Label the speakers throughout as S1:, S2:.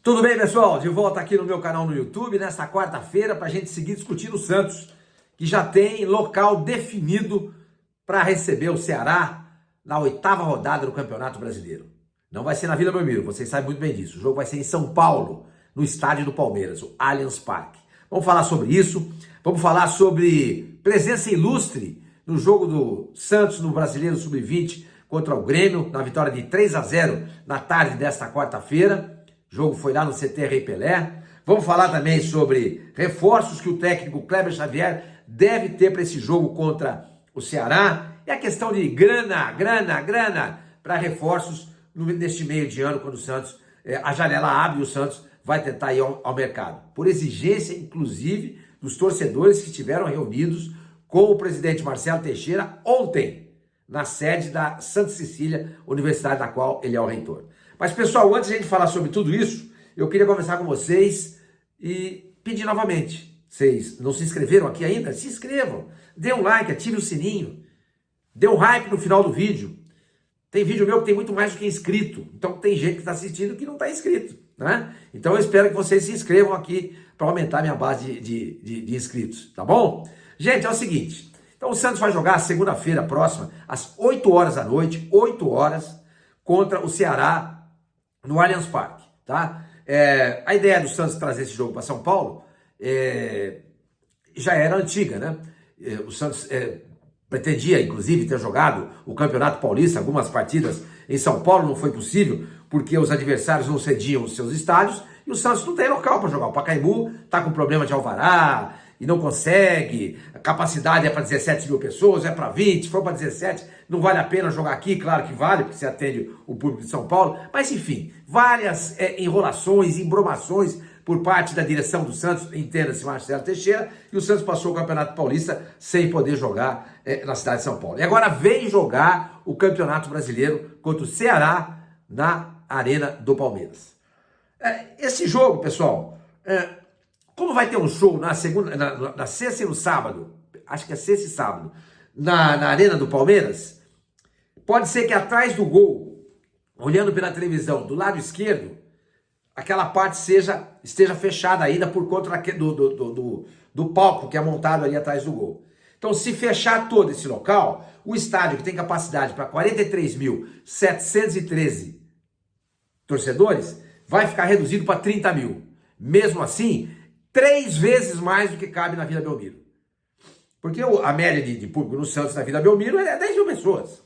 S1: Tudo bem, pessoal? De volta aqui no meu canal no YouTube, nesta quarta-feira, para a gente seguir discutindo o Santos, que já tem local definido para receber o Ceará na 8ª rodada do Campeonato Brasileiro. Não vai ser na Vila Belmiro, vocês sabem muito bem disso. O jogo vai ser em São Paulo, no estádio do Palmeiras, o Allianz Parque. Vamos falar sobre isso, vamos falar sobre presença ilustre no jogo do Santos no Brasileiro Sub-20 contra o Grêmio, na vitória de 3-0 na tarde desta quarta-feira. O jogo foi lá no CT Rei Pelé. Vamos falar também sobre reforços que o técnico Kleber Xavier deve ter para esse jogo contra o Ceará. E a questão de grana para reforços neste meio de ano, quando o Santos, a janela abre e o Santos vai tentar ir ao mercado. Por exigência, inclusive, dos torcedores que estiveram reunidos com o presidente Marcelo Teixeira ontem, na sede da Santa Cecília, universidade da qual ele é o reitor. Mas, pessoal, antes de a gente falar sobre tudo isso, eu queria conversar com vocês e pedir novamente. Vocês não se inscreveram aqui ainda? Se inscrevam, dê um like, ative o sininho, dê um hype no final do vídeo. Tem vídeo meu que tem muito mais do que inscrito, então tem gente que está assistindo que não está inscrito, né? Então eu espero que vocês se inscrevam aqui para aumentar a minha base de inscritos, tá bom? Gente, é o seguinte, então o Santos vai jogar segunda-feira próxima, às 8 horas da noite, 8 horas, contra o Ceará, no Allianz Parque, tá? A ideia do Santos trazer esse jogo para São Paulo já era antiga, né? O Santos pretendia, inclusive, ter jogado o Campeonato Paulista, algumas partidas em São Paulo, não foi possível, porque os adversários não cediam os seus estádios, e o Santos não tem local para jogar. O Pacaembu está com problema de alvará, e não consegue, a capacidade é para 17 mil pessoas, é para 20, se for para 17, não vale a pena jogar aqui, claro que vale, porque você atende o público de São Paulo, mas enfim, várias enrolações, embromações por parte da direção do Santos, entenda-se Marcelo Teixeira, e o Santos passou o Campeonato Paulista sem poder jogar na cidade de São Paulo. E agora vem jogar o Campeonato Brasileiro contra o Ceará na Arena do Palmeiras. Esse jogo, pessoal, como vai ter um show na sexta e no sábado, acho que é sexta e sábado, na Arena do Palmeiras, pode ser que atrás do gol, olhando pela televisão, do lado esquerdo, aquela parte esteja fechada ainda por conta do palco que é montado ali atrás do gol. Então, se fechar todo esse local, o estádio que tem capacidade para 43.713 torcedores, vai ficar reduzido para 30 mil. Mesmo assim, 3 vezes mais do que cabe na Vila Belmiro. Porque a média de público no Santos, na Vila Belmiro, é 10 mil pessoas.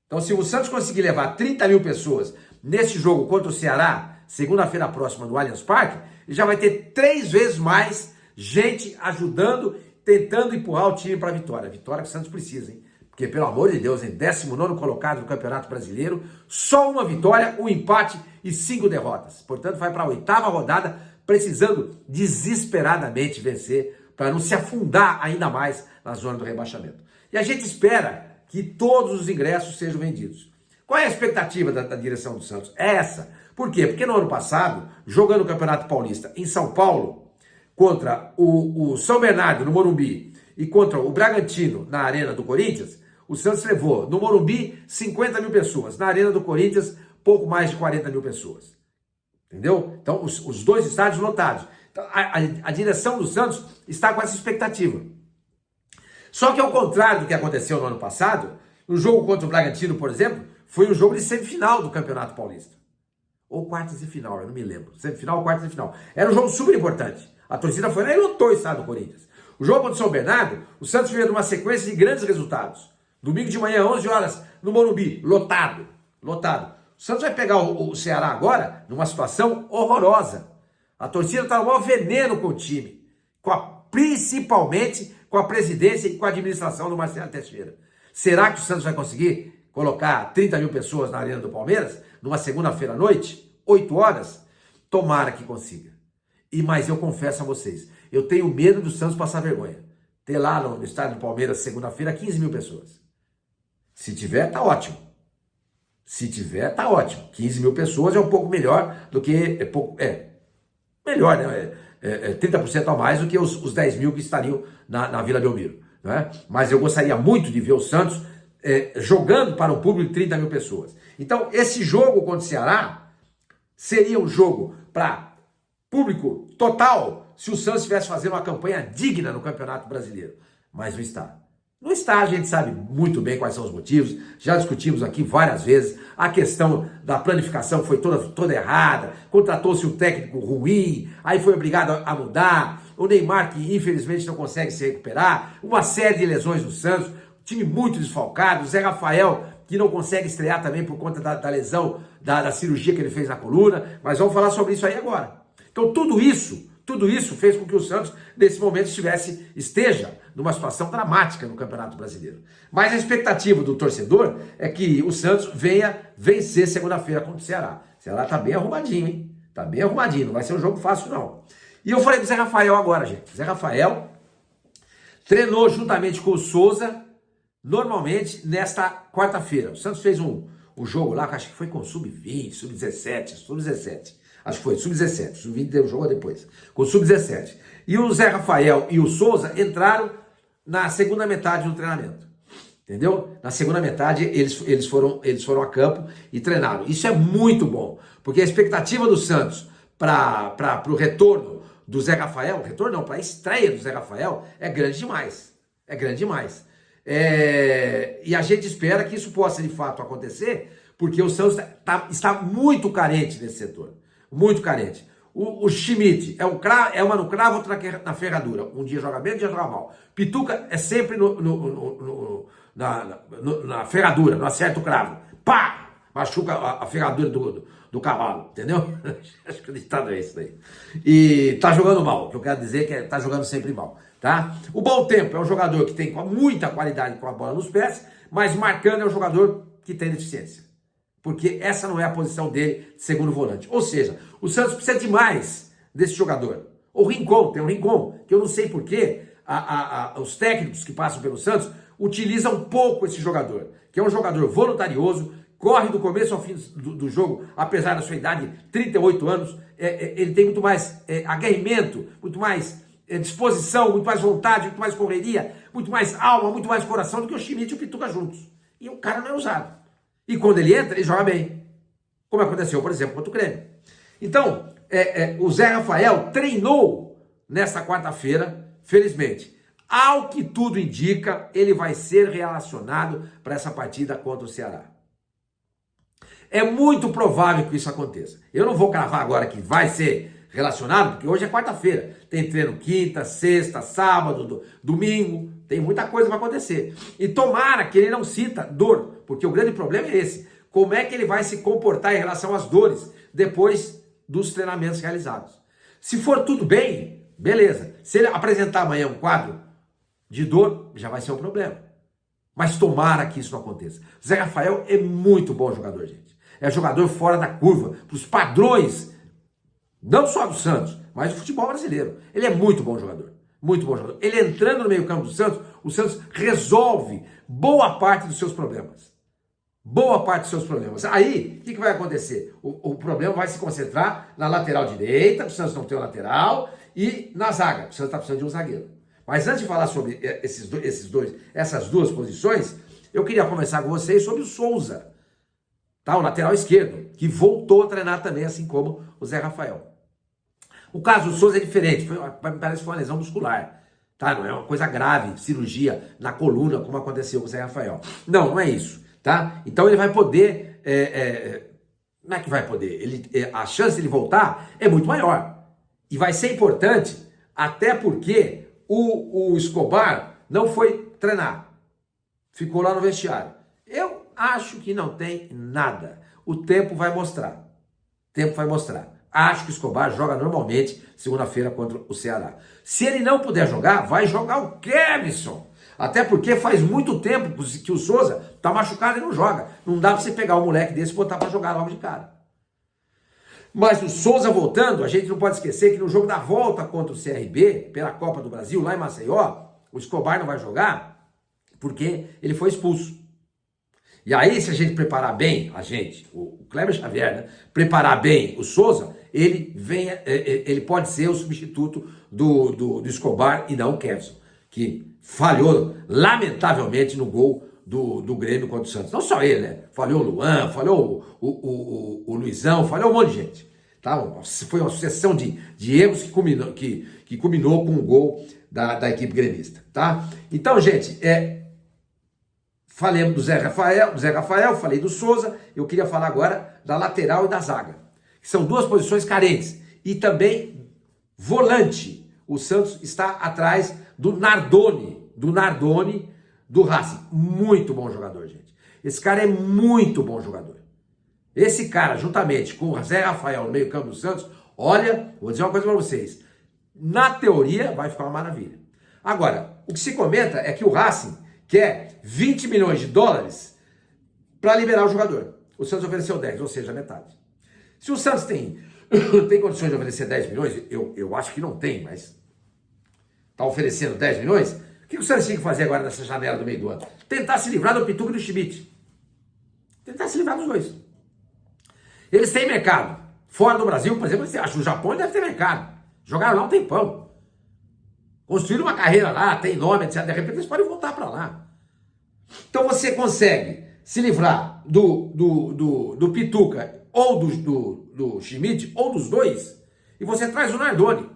S1: Então, se o Santos conseguir levar 30 mil pessoas nesse jogo contra o Ceará, segunda-feira próxima no Allianz Parque, ele já vai ter 3 vezes mais gente ajudando, tentando empurrar o time para a vitória. A vitória que o Santos precisa, hein? Porque, pelo amor de Deus, em 19º colocado no Campeonato Brasileiro, só uma vitória, um empate e 5 derrotas. Portanto, vai para a 8ª rodada, precisando desesperadamente vencer para não se afundar ainda mais na zona do rebaixamento. E a gente espera que todos os ingressos sejam vendidos. Qual é a expectativa da direção do Santos? É essa. Por quê? Porque no ano passado, jogando o Campeonato Paulista em São Paulo, contra o São Bernardo, no Morumbi, e contra o Bragantino, na Arena do Corinthians, o Santos levou, no Morumbi, 50 mil pessoas. Na Arena do Corinthians, pouco mais de 40 mil pessoas. Entendeu? Então, os dois estádios lotados. Então, a direção do Santos está com essa expectativa. Só que ao contrário do que aconteceu no ano passado, no jogo contra o Bragantino, por exemplo, foi um jogo de semifinal do Campeonato Paulista. Ou quartas de final, eu não me lembro. Semifinal ou quartas de final. Era um jogo super importante. A torcida foi lá e lotou o estádio do Corinthians. O jogo contra o São Bernardo, o Santos veio numa sequência de grandes resultados. Domingo de manhã, 11 horas, no Morumbi, lotado. Lotado. O Santos vai pegar o Ceará agora numa situação horrorosa. A torcida está no maior veneno com o time. Principalmente com a presidência e com a administração do Marcelo Teixeira. Será que o Santos vai conseguir colocar 30 mil pessoas na Arena do Palmeiras numa segunda-feira à noite, 8 horas? Tomara que consiga. Mas eu confesso a vocês, eu tenho medo do Santos passar vergonha. Ter lá no estádio do Palmeiras, segunda-feira, 15 mil pessoas. Se tiver, tá ótimo. Se tiver, tá ótimo. 15 mil pessoas é um pouco melhor do que... melhor, né? 30% a mais do que os 10 mil que estariam na Vila Belmiro. Né? Mas eu gostaria muito de ver o Santos jogando para um público de 30 mil pessoas. Então, esse jogo contra o Ceará seria um jogo para público total se o Santos estivesse fazendo uma campanha digna no Campeonato Brasileiro. Mas não está. Não está, a gente sabe muito bem quais são os motivos, já discutimos aqui várias vezes, a questão da planificação foi toda errada, contratou-se um técnico ruim, aí foi obrigado a mudar, o Neymar que infelizmente não consegue se recuperar, uma série de lesões do Santos, time muito desfalcado, o Zé Rafael que não consegue estrear também por conta da lesão, da cirurgia que ele fez na coluna, mas vamos falar sobre isso aí agora. Então tudo isso fez com que o Santos, nesse momento, esteja numa situação dramática no Campeonato Brasileiro. Mas a expectativa do torcedor é que o Santos venha vencer segunda-feira contra o Ceará. O Ceará tá bem arrumadinho, hein? Tá bem arrumadinho, não vai ser um jogo fácil, não. E eu falei do Zé Rafael agora, gente. Zé Rafael treinou juntamente com o Souza, normalmente, nesta quarta-feira. O Santos fez um jogo lá, que acho que foi com o Sub-20, Sub-17. Acho que foi, Sub-17, Sub-20 deu jogo depois, com o Sub-17. E o Zé Rafael e o Souza entraram na segunda metade do treinamento, entendeu? Na segunda metade eles foram a campo e treinaram. Isso é muito bom, porque a expectativa do Santos para o retorno do Zé Rafael, para a estreia do Zé Rafael, é grande demais, e a gente espera que isso possa de fato acontecer, porque o Santos está muito carente nesse setor. Muito carente. O Schmidt é uma no cravo, outra na ferradura. Um dia joga bem, um dia joga mal. Pituca é sempre na ferradura, não acerta o cravo. Pá! Machuca a ferradura do cavalo, entendeu? Acho que o ditado é isso daí. E tá jogando mal. O que eu quero dizer é que tá jogando sempre mal, tá? O Bom Tempo é um jogador que tem muita qualidade com a bola nos pés, mas Marcano é um jogador que tem deficiência. Porque essa não é a posição dele de segundo volante. Ou seja, o Santos precisa demais desse jogador. O Rincon, tem um Rincon, que eu não sei porquê, os técnicos que passam pelo Santos utilizam pouco esse jogador, que é um jogador voluntarioso, corre do começo ao fim do jogo, apesar da sua idade, 38 anos, ele tem muito mais aguerrimento, muito mais disposição, muito mais vontade, muito mais correria, muito mais alma, muito mais coração do que o Schmidt e o Pituca juntos. E o cara não é usado. E quando ele entra, ele joga bem. Como aconteceu, por exemplo, contra o Grêmio. Então, o Zé Rafael treinou nesta quarta-feira, felizmente. Ao que tudo indica, ele vai ser relacionado para essa partida contra o Ceará. É muito provável que isso aconteça. Eu não vou cravar agora que vai ser relacionado, porque hoje é quarta-feira. Tem treino quinta, sexta, sábado, domingo. Tem muita coisa para acontecer. E tomara que ele não sinta dor, porque o grande problema é esse. Como é que ele vai se comportar em relação às dores depois dos treinamentos realizados? Se for tudo bem, beleza. Se ele apresentar amanhã um quadro de dor, já vai ser um problema. Mas tomara que isso não aconteça. Zé Rafael é muito bom jogador, gente. É jogador fora da curva, para os padrões, não só do Santos, mas do futebol brasileiro. Ele é muito bom jogador. Muito bom jogador. Ele entrando no meio-campo do Santos, o Santos resolve boa parte dos seus problemas. Boa parte dos seus problemas. Aí, o que vai acontecer? O problema vai se concentrar na lateral direita, o Santos não tem o lateral, e na zaga. O Santos está precisando de um zagueiro. Mas antes de falar sobre essas duas posições, eu queria conversar com vocês sobre o Souza, tá? O lateral esquerdo, que voltou a treinar também, assim como o Zé Rafael. O caso do Souza é diferente, parece que foi uma lesão muscular, tá? Não é uma coisa grave, cirurgia na coluna, como aconteceu com o Zé Rafael. Não é isso, tá? Então ele vai poder, não é que vai poder, a chance de ele voltar é muito maior. E vai ser importante, até porque o Escobar não foi treinar, ficou lá no vestiário. Eu acho que não tem nada, o tempo vai mostrar, Acho que o Escobar joga normalmente segunda-feira contra o Ceará. Se ele não puder jogar, vai jogar o Kevson. Até porque faz muito tempo que o Souza tá machucado e não joga. Não dá pra você pegar um moleque desse e botar pra jogar logo de cara. Mas o Souza voltando, a gente não pode esquecer que no jogo da volta contra o CRB, pela Copa do Brasil, lá em Maceió, o Escobar não vai jogar porque ele foi expulso. E aí, se a gente preparar bem, o Kleber Xavier, né, preparar bem o Souza, ele pode ser o substituto do Escobar e não o Kevson, que falhou lamentavelmente no gol do Grêmio contra o Santos. Não só ele, né? Falhou o Luan, falhou o Luizão, falhou um monte de gente. Tá? Foi uma sucessão de erros que culminou com o gol da equipe gremista. Tá? Então, gente, falei do Zé Rafael, falei do Souza, eu queria falar agora da lateral e da zaga, que são duas posições carentes. E também volante. O Santos está atrás do Nardoni, do Racing. Muito bom jogador, gente. Esse cara é muito bom jogador. Esse cara, juntamente com o Zé Rafael no meio campo do Santos, olha, vou dizer uma coisa para vocês. Na teoria, vai ficar uma maravilha. Agora, o que se comenta é que o Racing quer 20 milhões de dólares para liberar o jogador. O Santos ofereceu 10, ou seja, metade. Se o Santos tem condições de oferecer 10 milhões, eu acho que não tem, mas está oferecendo 10 milhões, o que o Santos tinha que fazer agora nessa janela do meio do ano? Tentar se livrar do Pituca e do Schmidt. Tentar se livrar dos dois. Eles têm mercado. Fora do Brasil, por exemplo, acho que o Japão deve ter mercado. Jogaram lá um tempão. Construíram uma carreira lá, tem nome, etc. De repente eles podem voltar para lá. Então você consegue se livrar do Pituca ou do Schmidt, ou dos dois, e você traz o Nardoni.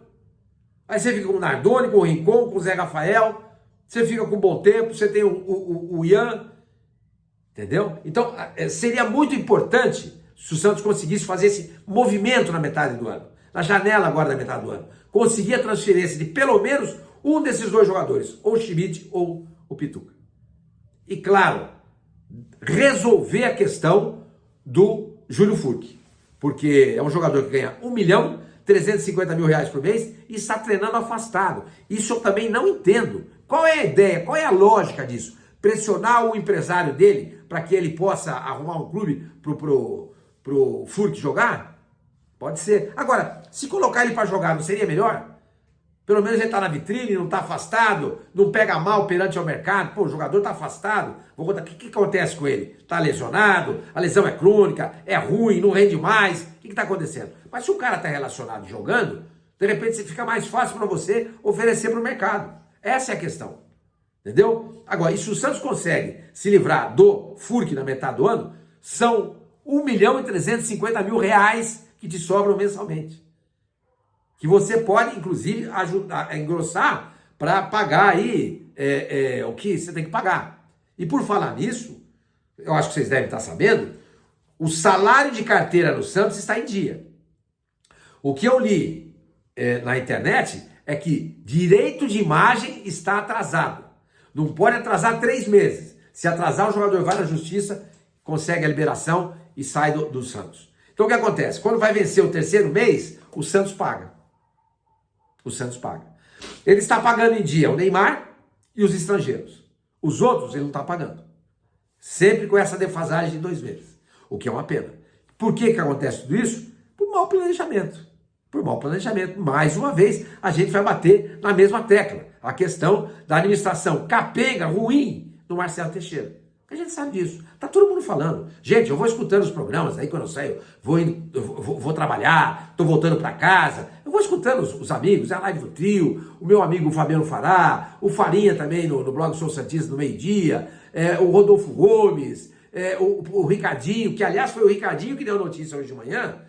S1: Aí você fica com o Nardoni, com o Rincon, com o Zé Rafael, você fica com o Bom Tempo, você tem o Ian, entendeu? Então seria muito importante se o Santos conseguisse fazer esse movimento na metade do ano, na janela agora da metade do ano, conseguir a transferência de pelo menos um desses dois jogadores, ou o Schmidt ou o Pituca. E claro, resolver a questão do Júlio Furque, porque é um jogador que ganha R$1.350.000 por mês e está treinando afastado. Isso eu também não entendo. Qual é a ideia, qual é a lógica disso? Pressionar o empresário dele para que ele possa arrumar um clube pro Furque jogar? Pode ser. Agora, se colocar ele para jogar, não seria melhor? Pelo menos ele está na vitrine, não está afastado, não pega mal perante ao mercado. Pô, o jogador está afastado. Vou contar, o que acontece com ele? Está lesionado, a lesão é crônica, é ruim, não rende mais. O que está acontecendo? Mas se o cara está relacionado jogando, de repente fica mais fácil para você oferecer para o mercado. Essa é a questão. Entendeu? Agora, e se o Santos consegue se livrar do Furque na metade do ano, são R$1.350.000 que te sobram mensalmente. Que você pode, inclusive, ajudar a engrossar para pagar aí o que você tem que pagar. E por falar nisso, eu acho que vocês devem estar sabendo, o salário de carteira no Santos está em dia. O que eu li na internet é que direito de imagem está atrasado. Não pode atrasar 3 meses. Se atrasar, o jogador vai na justiça, consegue a liberação e sai do Santos. Então o que acontece? Quando vai vencer o 3º mês, o Santos paga. O Santos paga. Ele está pagando em dia o Neymar e os estrangeiros. Os outros ele não está pagando. Sempre com essa defasagem de 2 meses. O que é uma pena. Por que acontece tudo isso? Por mau planejamento. Por mau planejamento. Mais uma vez, a gente vai bater na mesma tecla. A questão da administração capenga, ruim, do Marcelo Teixeira. A gente sabe disso. Tá todo mundo falando. Gente, eu vou escutando os programas, aí quando eu saio, vou trabalhar, tô voltando para casa, eu vou escutando os amigos, a live do trio, o meu amigo Fabiano Fará, o Farinha também no blog Sou Santista no meio-dia, o Rodolfo Gomes, o Ricardinho, que aliás foi o Ricardinho que deu notícia hoje de manhã,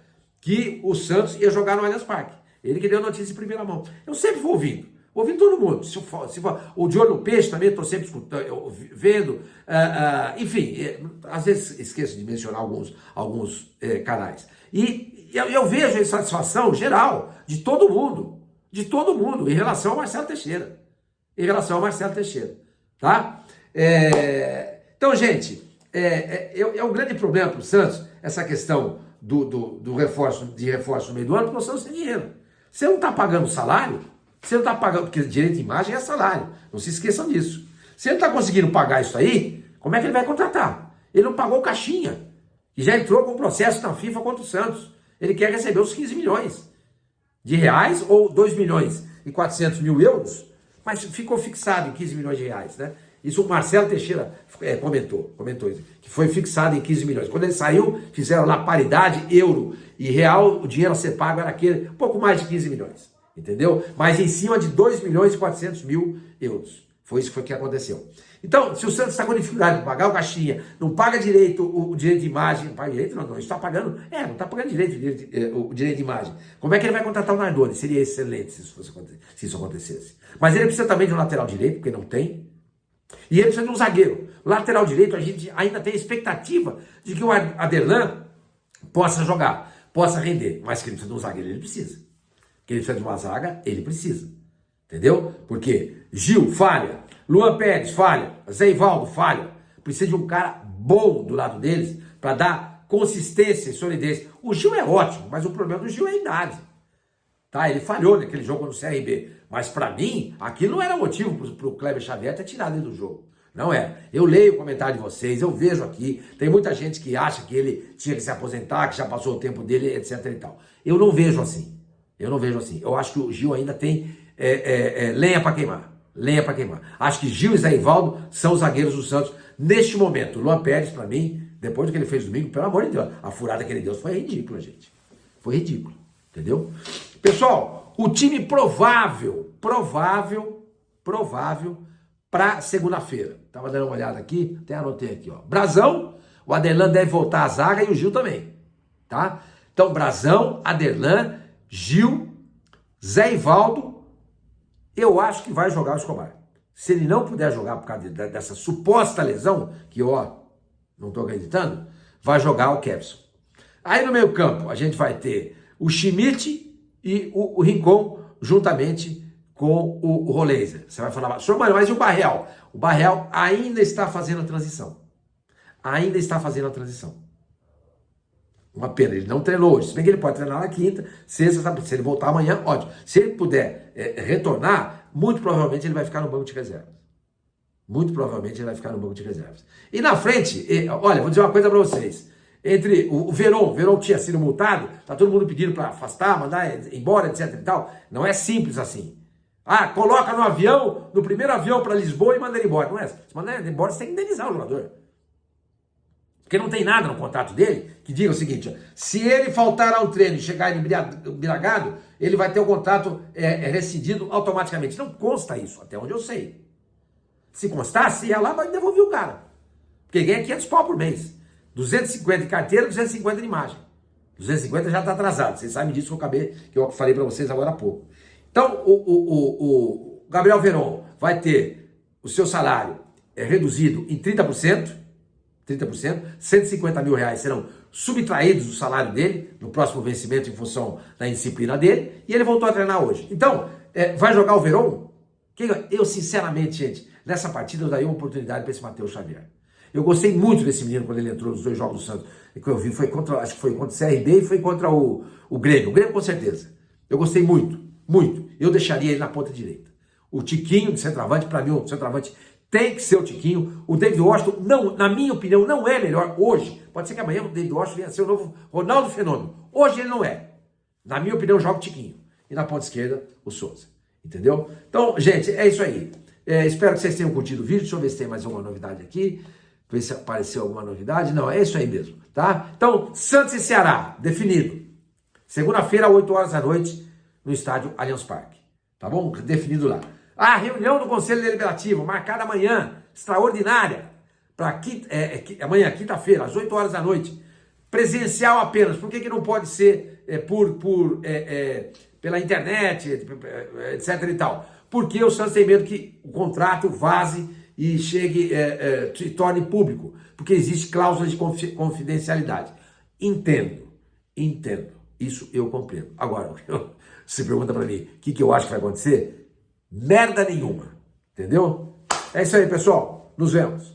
S1: que o Santos ia jogar no Allianz Parque. Ele que deu notícia em primeira mão. Eu sempre vou ouvindo todo mundo. Se for, o de olho no peixe também estou sempre escutando, vendo. Enfim, às vezes esqueço de mencionar alguns canais. E eu vejo a insatisfação geral de todo mundo em relação ao Marcelo Teixeira. Tá? Então, gente, é um grande problema para o Santos essa questão do reforço no meio do ano, porque o Santos tem dinheiro. Você não está pagando salário, você não está pagando, porque direito de imagem é salário, não se esqueçam disso. Se ele está conseguindo pagar isso aí, como é que ele vai contratar? Ele não pagou o Caixinha, e já entrou com um processo na FIFA contra o Santos. Ele quer receber os 15 milhões de reais ou 2.400.000 euros, mas ficou fixado em 15 milhões de reais, né? Isso o Marcelo Teixeira comentou isso, que foi fixado em 15 milhões. Quando ele saiu, fizeram lá paridade, euro e real, o dinheiro a ser pago era pouco mais de 15 milhões. Entendeu? Mas em cima de 2.400.000 euros. Foi isso que aconteceu. Então, se o Santos está com dificuldade de pagar o caixinha, não paga direito o direito de imagem, não paga direito, não está pagando, não está pagando o direito de imagem. Como é que ele vai contratar o Nardoni? Seria excelente se isso acontecesse. Mas ele precisa também de um lateral direito, porque não tem. E ele precisa de um zagueiro. Lateral direito, a gente ainda tem expectativa de que o Aderlan possa jogar, possa render. Mas que ele precisa de um zagueiro, ele precisa. Que ele precisa de uma zaga, ele precisa. Entendeu? Porque Gil falha, Luan Pérez falha, Zé Ivaldo falha. Precisa de um cara bom do lado deles para dar consistência e solidez. O Gil é ótimo, mas o problema do Gil é a idade. Tá? Ele falhou naquele jogo no CRB. Mas para mim, aquilo não era motivo para o Kleber Xavier ter tirado ele do jogo. Não é. Eu leio o comentário de vocês, eu vejo aqui. Tem muita gente que acha que ele tinha que se aposentar, que já passou o tempo dele, etc e tal. Eu não vejo assim. Eu acho que o Gil ainda tem lenha para queimar. Lenha para queimar. Acho que Gil e Zé Ivaldo são os zagueiros do Santos neste momento. Luan Pérez, para mim, depois do que ele fez domingo, pelo amor de Deus, a furada que ele deu foi ridícula, gente. Foi ridículo. Entendeu? Pessoal, o time provável para segunda-feira. Tava dando uma olhada aqui, até anotei aqui, ó. Brazão, o Aderlan deve voltar à zaga e o Gil também, tá? Então, Brazão, Aderlan, Gil, Zé Ivaldo, eu acho que vai jogar o Escobar. Se ele não puder jogar por causa dessa suposta lesão, que não estou acreditando, vai jogar o Kevson. Aí no meio campo, a gente vai ter o Schmidt e o Rincon juntamente com o Roleiser. Você vai falar, senhor Mário, mas e o Barreal? O Barreal ainda está fazendo a transição. Uma pena, ele não treinou hoje. Se bem que ele pode treinar na quinta, sexta, sabe? Se ele voltar amanhã, ótimo. Se ele puder retornar, muito provavelmente ele vai ficar no banco de reservas. E na frente, olha, vou dizer uma coisa para vocês. Entre o Verón tinha sido multado, tá todo mundo pedindo para afastar, mandar embora, etc e tal. Não é simples assim. Coloca no avião, no primeiro avião para Lisboa e manda ele embora. Não é? Se mandar ele embora, você tem que indenizar o jogador. Porque não tem nada no contrato dele que diga o seguinte, se ele faltar ao treino e chegar embriagado, ele vai ter o contrato rescindido automaticamente. Não consta isso, até onde eu sei. Se constasse, ia lá e devolver o cara. Porque ganha 500 pau por mês. 250 de carteira, 250 de imagem. 250 já está atrasado. Vocês sabem disso que eu falei para vocês agora há pouco. Então, o Gabriel Verón vai ter o seu salário reduzido em 30%, 150 mil reais serão subtraídos do salário dele no próximo vencimento em função da indisciplina dele, e ele voltou a treinar hoje. Então, vai jogar o Verón? Eu, sinceramente, gente, nessa partida eu daria uma oportunidade para esse Matheus Xavier. Eu gostei muito desse menino quando ele entrou nos 2 jogos do Santos, que eu vi, acho que foi contra o CRB e foi contra o Grêmio. O Grêmio, com certeza. Eu gostei muito. Eu deixaria ele na ponta direita. O Tiquinho de centroavante, para mim, o centroavante tem que ser o Tiquinho. O David Washington, não, na minha opinião, não é melhor hoje. Pode ser que amanhã o David Washington venha a ser o novo Ronaldo Fenômeno. Hoje ele não é. Na minha opinião, joga o Tiquinho. E na ponta esquerda, o Souza. Entendeu? Então, gente, é isso aí. Espero que vocês tenham curtido o vídeo. Deixa eu ver se tem mais alguma novidade aqui. Ver se apareceu alguma novidade. Não, é isso aí mesmo, tá? Então, Santos e Ceará, definido. Segunda-feira, 8 horas da noite, no estádio Allianz Parque. Tá bom? Definido lá. Reunião do Conselho Deliberativo, marcada amanhã, extraordinária, para amanhã, quinta-feira, às 8 horas da noite. Presencial apenas. Por que não pode ser pela internet, etc e tal? Porque o Santos tem medo que o contrato vaze e chegue, se torne público, porque existe cláusulas de confidencialidade. Entendo, isso eu compreendo. Agora, você pergunta para mim, o que eu acho que vai acontecer? Merda nenhuma, entendeu? É isso aí, pessoal, nos vemos.